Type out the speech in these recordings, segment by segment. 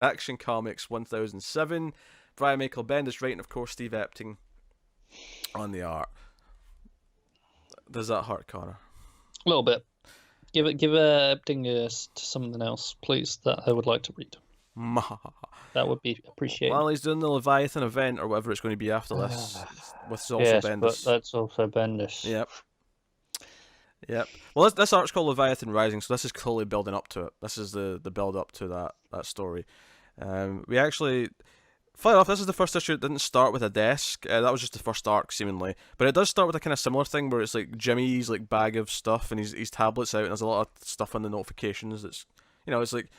Action Comics 1007. Brian Michael Bendis writing, of course, Steve Epting on the art. Does that hurt, Connor? A little bit. Give Epting to something else, please, that I would like to read. That would be appreciated. Well, he's doing the Leviathan event or whatever it's going to be after this. With also yes, Bendis. but that's also Bendis. Yep. Well, this arc's called Leviathan Rising, so this is clearly building up to it. This is the build up to that story. We actually, funny enough, this is the first issue that didn't start with a desk. That was just the first arc, seemingly. But it does start with a kind of similar thing where it's like Jimmy's like bag of stuff and his tablets out, and there's a lot of stuff on the notifications. It's it's like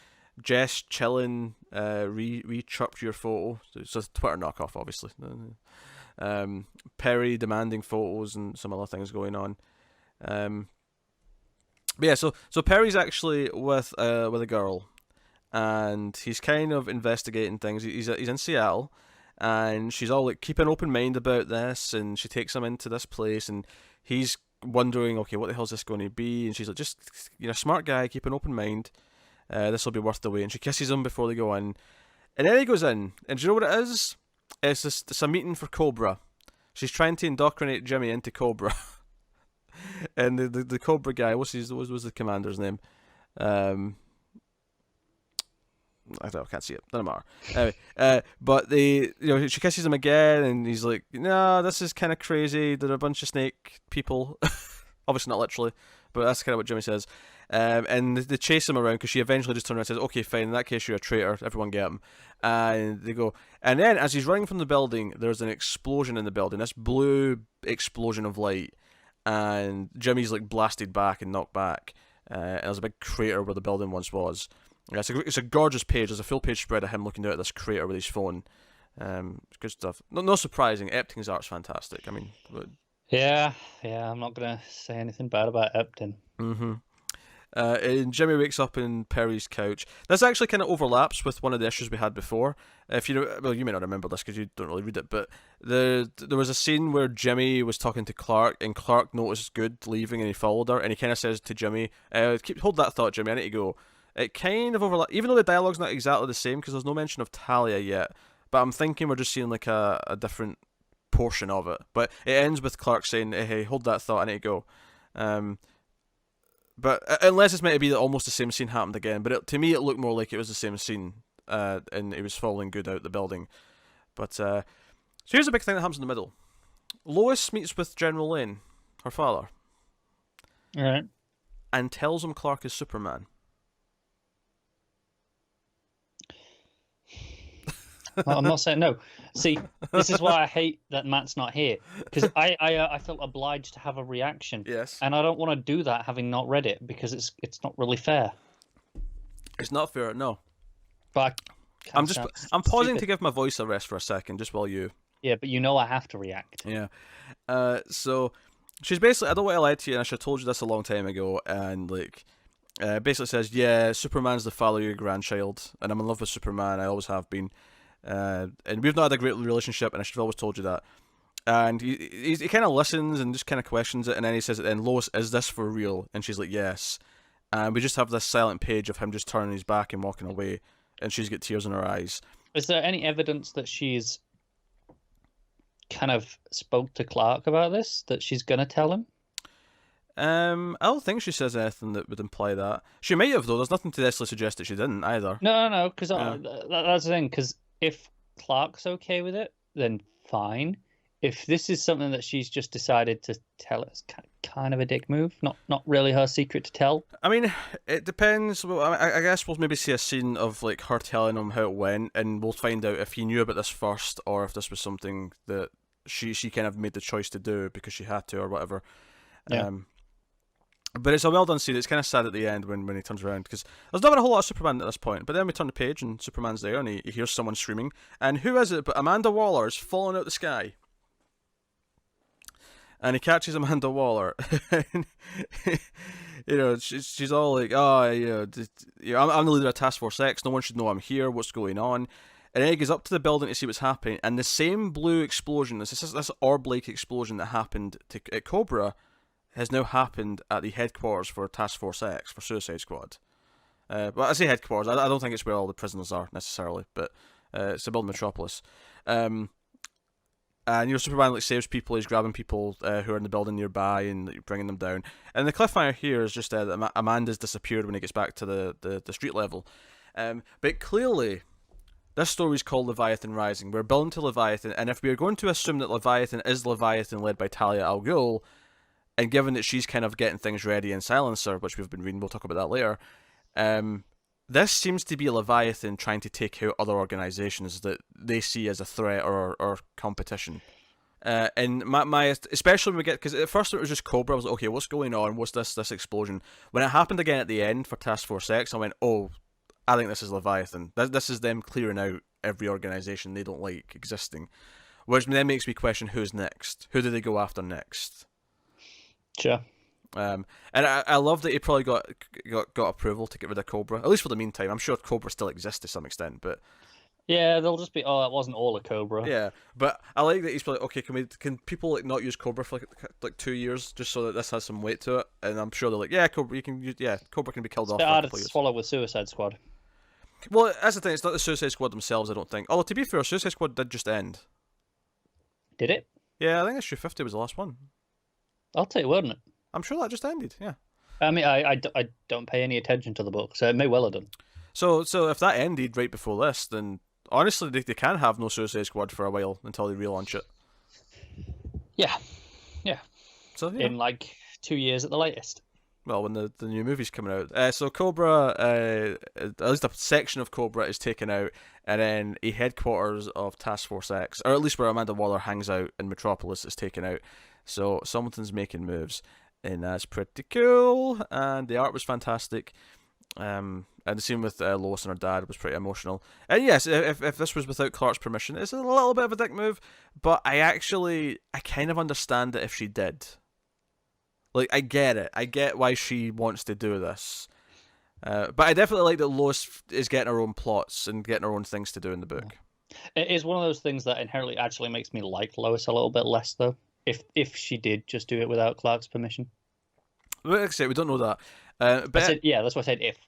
Jess chilling, re-chirped your photo. It's a Twitter knockoff, obviously. Perry demanding photos and some other things going on. But yeah, so Perry's actually with a girl, and he's kind of investigating things. He's in Seattle, and she's all like, keep an open mind about this, and she takes him into this place, and he's wondering, okay, what the hell is this going to be? And she's like, just, smart guy, keep an open mind. This will be worth the wait. And she kisses him before they go in, and then he goes in, and do you know what it is? It's a meeting for Cobra. She's trying to indoctrinate Jimmy into Cobra. And the Cobra guy, what was the commander's name? I can't see it. Doesn't matter. Anyway, but she kisses him again, and he's like, "No, this is kind of crazy. They're a bunch of snake people." Obviously not literally, but that's kind of what Jimmy says. And they chase him around because she eventually just turns around and says, "Okay, fine. In that case, you're a traitor. Everyone get him." And they go. And then, as he's running from the building, there's an explosion in the building. This blue explosion of light. And Jimmy's like blasted back and knocked back, and there's a big crater where the building once was. It's a gorgeous page. There's a full page spread of him looking down at this crater with his phone. It's good stuff. No surprising. Epting's art's fantastic. I mean, yeah. I'm not gonna say anything bad about Epting. And Jimmy wakes up in Perry's couch. This actually kind of overlaps with one of the issues we had before. If you may not remember this because you don't really read it, but there was a scene where Jimmy was talking to Clark, and Clark noticed Good leaving, and he followed her, and he kind of says to Jimmy, "Hold that thought, Jimmy. I need to go." It kind of overlaps, even though the dialogue's not exactly the same because there's no mention of Talia yet. But I'm thinking we're just seeing like a different portion of it. But it ends with Clark saying, "Hey, hold that thought. I need to go." But unless it's meant to be that almost the same scene happened again, but to me it looked more like it was the same scene, and it was following Good out the building. But so here's the big thing that happens in the middle. Lois meets with General Lynn, her father, All right, and tells him Clark is Superman. well, I'm not saying no. See, this is why I hate that Matt's not here, because I felt obliged to have a reaction. Yes. And I don't want to do that having not read it because it's not really fair. It's not fair, no. But I'm pausing to give my voice a rest for a second, just while you. Yeah, but I have to react. Yeah. So she's basically, I don't want to lie to you, and I should have told you this a long time ago, and like, basically says, yeah, Superman's the father of your grandchild, and I'm in love with Superman. I always have been. And we've not had a great relationship, and I should have always told you that. And he kind of listens and just kind of questions it, and then he says, "Then Lois, is this for real?" And she's like, "Yes." And we just have this silent page of him just turning his back and walking away, and she's got tears in her eyes. Is there any evidence that she's kind of spoke to Clark about this? That she's gonna tell him? I don't think she says anything that would imply that. She might have, though. There's nothing to necessarily suggest that she didn't either. No, because that's the thing. Because if Clark's okay with it, then fine. If this is something that she's just decided to tell, it's kind of a dick move. Not really her secret to tell. I mean, it depends. Well, I guess we'll maybe see a scene of like her telling him how it went, and we'll find out if he knew about this first, or if this was something that she kind of made the choice to do because she had to, or whatever. Yeah. But it's a well done scene. It's kind of sad at the end when he turns around because there's not been a whole lot of Superman at this point. But then we turn the page and Superman's there and he hears someone screaming. And who is it but Amanda Waller is falling out the sky. And he catches Amanda Waller. And, she's all like, I'm the leader of Task Force X. No one should know I'm here. What's going on? And then he goes up to the building to see what's happening. And the same blue explosion, this orb-like explosion that happened at Cobra, has now happened at the headquarters for Task Force X, for Suicide Squad. Well, I say headquarters. I don't think it's where all the prisoners are necessarily, but it's a building metropolis. And Superman like saves people. He's grabbing people who are in the building nearby and like, bringing them down. And the cliffhanger here is just that Amanda's disappeared when he gets back to the street level. But clearly, this story is called Leviathan Rising. We're building to Leviathan, and if we are going to assume that Leviathan is Leviathan led by Talia al Ghul, and given that she's kind of getting things ready in Silencer, which we've been reading, we'll talk about that later. This seems to be Leviathan trying to take out other organizations that they see as a threat or competition. And my especially when we get, because at first it was just Cobra. I was like, okay, what's going on? What's this explosion? When it happened again at the end for Task Force X, I went, oh, I think this is Leviathan. This is them clearing out every organization they don't like existing, which then makes me question who's next. Who do they go after next? Sure. And I love that he probably got approval to get rid of Cobra, at least for the meantime. I'm sure Cobra still exists to some extent, but yeah, they'll just be, oh, that wasn't all a Cobra. Yeah, but I like that he's probably okay. Can people like not use Cobra for like 2 years just so that this has some weight to it? And I'm sure they're like, yeah, Cobra, you can use, yeah, Cobra can be killed off. It's hard to swallow with Suicide Squad. Well, that's the thing. It's not the Suicide Squad themselves, I don't think. Although to be fair, Suicide Squad did just end. Did it? Yeah, I think issue 50 was the last one. I'll take your word on it. I'm sure that just ended. Yeah. I mean, I don't pay any attention to the book, so it may well have done. So if that ended right before this, then honestly, they can have no Suicide Squad for a while until they relaunch it. Yeah. So yeah. In like 2 years at the latest. Well, when the new movie's coming out. So Cobra, at least a section of Cobra is taken out, and then a headquarters of Task Force X, or at least where Amanda Waller hangs out in Metropolis, is taken out. So something's making moves, and that's pretty cool. And the art was fantastic. And the scene with Lois and her dad was pretty emotional. And yes, if this was without Clark's permission, it's a little bit of a dick move, but I kind of understand it if she did. Like, I get it. I get why she wants to do this. But I definitely like that Lois is getting her own plots and getting her own things to do in the book. It is one of those things that inherently actually makes me like Lois a little bit less, though, if she did just do it without Clark's permission. Like I say, we don't know that. But that's why I said if.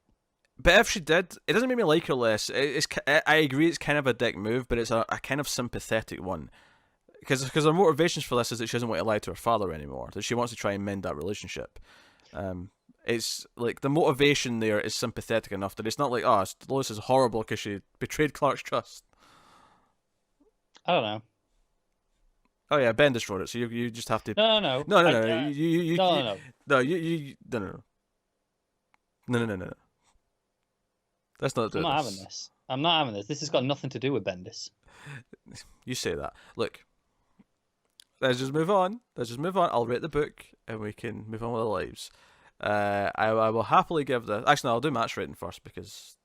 But if she did, it doesn't make me like her less. I agree it's kind of a dick move, but it's a kind of sympathetic one. Because her motivations for this is that she doesn't want to lie to her father anymore. That she wants to try and mend that relationship. It's like the motivation there is sympathetic enough that it's not like, oh, Lois is horrible because she betrayed Clark's trust. I don't know. Oh yeah, Bendis wrote it, so you just have to. No. Let's not do this. I'm not having this. This has got nothing to do with Bendis. You say that. Look. Let's just move on. I'll rate the book, and we can move on with our lives. I will happily give the. Actually, no, I'll do Matt's rating first because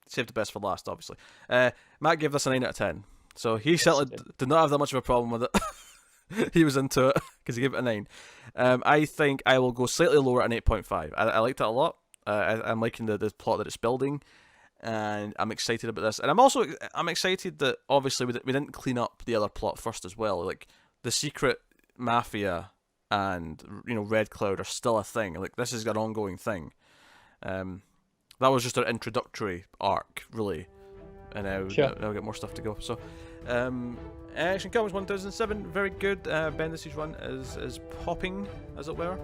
save the best for last, obviously. Matt gave this a 9 out of 10, so he certainly did not have that much of a problem with it. He was into it because he gave it a 9. I think I will go slightly lower at an 8.5. I liked it a lot. I'm liking the plot that it's building. And I'm excited about this, and I'm excited that obviously we didn't clean up the other plot first as well. Like the secret mafia and Red Cloud are still a thing. Like this is an ongoing thing. That was just our introductory arc, really, and now we'll get more stuff to go. So, Action Comics 1007, very good. Bendis' run is popping, as it were.